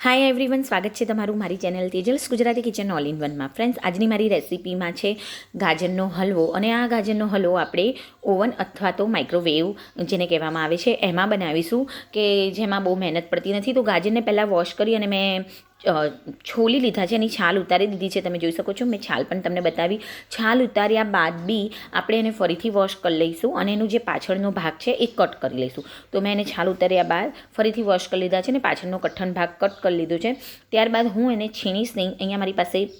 Hi everyone, સ્વાગત છે તમારું મારી channel Tejal's Gujarati kitchen all in વનમાં. ફ્રેન્ડ્સ, આજની મારી રેસિપીમાં છે ગાજરનો હલવો. અને આ ગાજરનો હલવો આપણે ઓવન અથવા તો માઇક્રોવેવ જેને કહેવામાં આવે છે એમાં બનાવીશું, કે જેમાં બહુ મહેનત પડતી નથી. તો ગાજરને પહેલાં વોશ કરી અને મેં છોલી લીધા છે, એની છાલ ઉતારી દીધી છે. તમે જોઈ શકો છો, મેં છાલ પણ તમને બતાવી. છાલ ઉતાર્યા બાદ બી આપણે એને ફરીથી વોશ કરી લઈશું અને એનું જે પાછળનો ભાગ છે એ કટ કરી લઈશું. તો મેં એને છાલ ઉતાર્યા બાદ ફરીથી વોશ કરી લીધા છે અને પાછળનો કઠણ ભાગ કટ કરી લીધો છે. ત્યારબાદ હું એને છીણીશ નહીં. અહીંયા મારી પાસે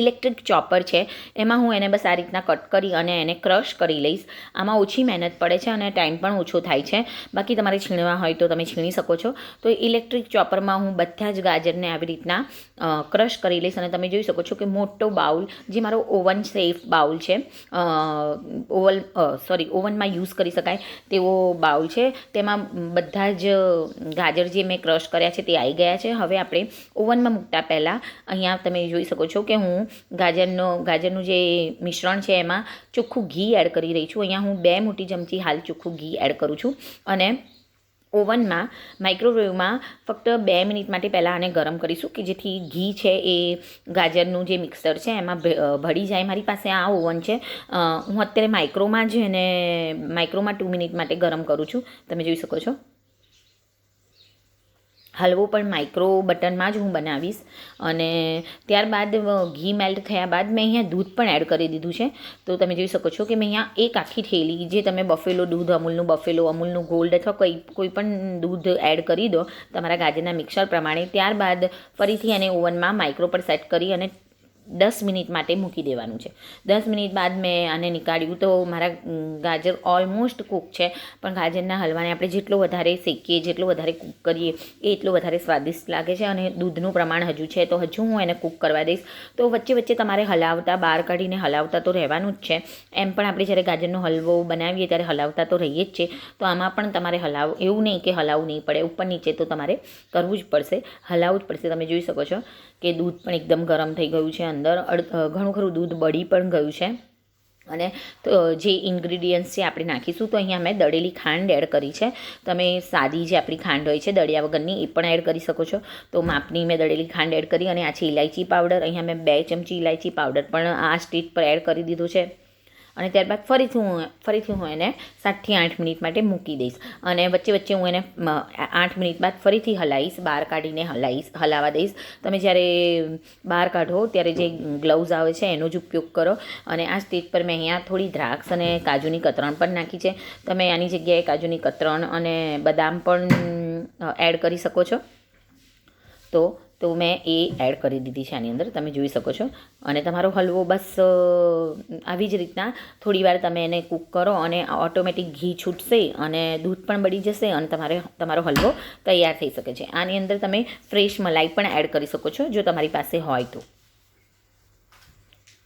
ઇલેક્ટ્રિક ચોપર છે, એમાં હું એને બસ આ રીતના કટ કરી અને એને ક્રશ કરી લઈશ. આમાં ઓછી મહેનત પડે છે અને ટાઈમ પણ ઓછો થાય છે. બાકી તમારે છીણવા હોય તો તમે છીણી શકો છો. તો ઇલેક્ટ્રિક ચોપરમાં હું બધા જ ગાજરને આવી રીતના ક્રશ કરી લઈશ. અને તમે જોઈ શકો છો કે મોટો બાઉલ, જે મારો ઓવન સેફ બાઉલ છે, ઓવનમાં યુઝ કરી શકાય તેવો બાઉલ છે, તેમાં બધા જ ગાજર જે મેં ક્રશ કર્યા છે તે આવી ગયા છે. હવે આપણે ઓવનમાં મૂકતા પહેલાં અહીંયા તમે જોઈ શકો છો કે હું ગાજરનું જે મિશ્રણ છે એમાં ચોખ્ખું ઘી એડ કરી રહી છું. અહીંયા હું 2 મોટી ચમચી હાલ ચોખ્ખું ઘી એડ કરું છું. અને ઓવનમાં માઇક્રોવેવમાં ફક્ત 2 મિનિટ માટે પહેલાં આને ગરમ કરીશું, કે જેથી ઘી છે એ ગાજરનું જે મિક્સર છે એમાં ભળી જાય. મારી પાસે આ ઓવન છે, હું અત્યારે માઇક્રોમાં જ એને 2 મિનિટ માટે ગરમ કરું છું. તમે જોઈ શકો છો. હલવો પણ માઇક્રો બટનમાં જ હું બનાવીશ. અને ત્યારબાદ ઘી મેલ્ટ થયા બાદ મેં અહીંયા દૂધ પણ એડ કરી દીધું છે. તો તમે જોઈ શકો છો કે મેં અહીંયા એક આખી થેલી, જે તમે બફેલો દૂધ, અમૂલનું ગોલ્ડ અથવા કોઈ પણ દૂધ એડ કરી દો તમારા ગાજરના મિક્સર પ્રમાણે. ત્યારબાદ ફરીથી એને ઓવનમાં માઇક્રો પર સેટ કરી અને 10 મિનિટ માટે મૂકી દેવાનું છે. 10 મિનિટ બાદ મેં આને નીકાળ્યું તો મારા ગાજર ઓલમોસ્ટ કૂક છે. પણ ગાજરના હલવાને આપણે જેટલો વધારે શેકીએ, જેટલો વધારે કૂક કરીએ એ એટલો વધારે સ્વાદિષ્ટ લાગે છે. અને દૂધનું પ્રમાણ હજુ છે, તો હજુ હું એને કૂક કરવા દઈશ. તો વચ્ચે વચ્ચે તમારે હલાવતા, બહાર કાઢીને હલાવતા તો રહેવાનું જ છે. એમ પણ આપણે જ્યારે ગાજરનો હલવો બનાવીએ ત્યારે હલાવતા તો રહીએ જ છે. તો આમાં પણ તમારે એવું નહીં કે હલાવવું નહીં પડે, ઉપર નીચે તો તમારે કરવું જ પડશે, હલાવવું જ પડશે. તમે જોઈ શકો છો કે દૂધ પણ એકદમ ગરમ થઈ ગયું છે. અંદર ઘણું ખરું દૂધ બળી પણ ગયું છે. અને જે ઇન્ગ્રીડિયન્ટ્સ છે આપણે નાખીશું, તો અહીંયા મેં દળેલી ખાંડ એડ કરી છે. તમે સાદી જે આપણી ખાંડ હોય છે દળિયા વગરની, એ પણ એડ કરી શકો છો. તો માપની મેં દળેલી ખાંડ એડ કરી. અને આ છે ઇલાયચી પાવડર. અહીંયા મેં 2 ચમચી ઇલાયચી પાવડર પણ આ સ્ટેજ પર એડ કરી દીધું છે. અને ત્યારબાદ ફરીથી હું એને 7થી 8 મિનિટ માટે મૂકી દઈશ. અને વચ્ચે વચ્ચે હું એને 8 મિનિટ બાદ ફરીથી હલાવીશ, બહાર કાઢીને હલાવવા દઈશ. તમે જ્યારે બહાર કાઢો ત્યારે જે ગ્લવ્સ આવે છે એનો જ ઉપયોગ કરો. અને આ સ્ટેજ પર મેં અહીંયા થોડી દ્રાક્ષ અને કાજુની કતરણ પણ નાખી છે. તમે આની જગ્યાએ કાજુની કતરણ અને બદામ પણ એડ કરી શકો છો. તો મેં એ એડ કરી દીધી છે આની અંદર, તમે જોઈ શકો છો. અને તમારો હલવો બસ આવી જ રીતના થોડીવાર તમે એને કૂક કરો અને ઓટોમેટિક ઘી છૂટશે અને દૂધ પણ બળી જશે અને તમારો હલવો તૈયાર થઈ શકે છે. આની અંદર તમે ફ્રેશ મલાઈ પણ એડ કરી શકો છો જો તમારી પાસે હોય તો.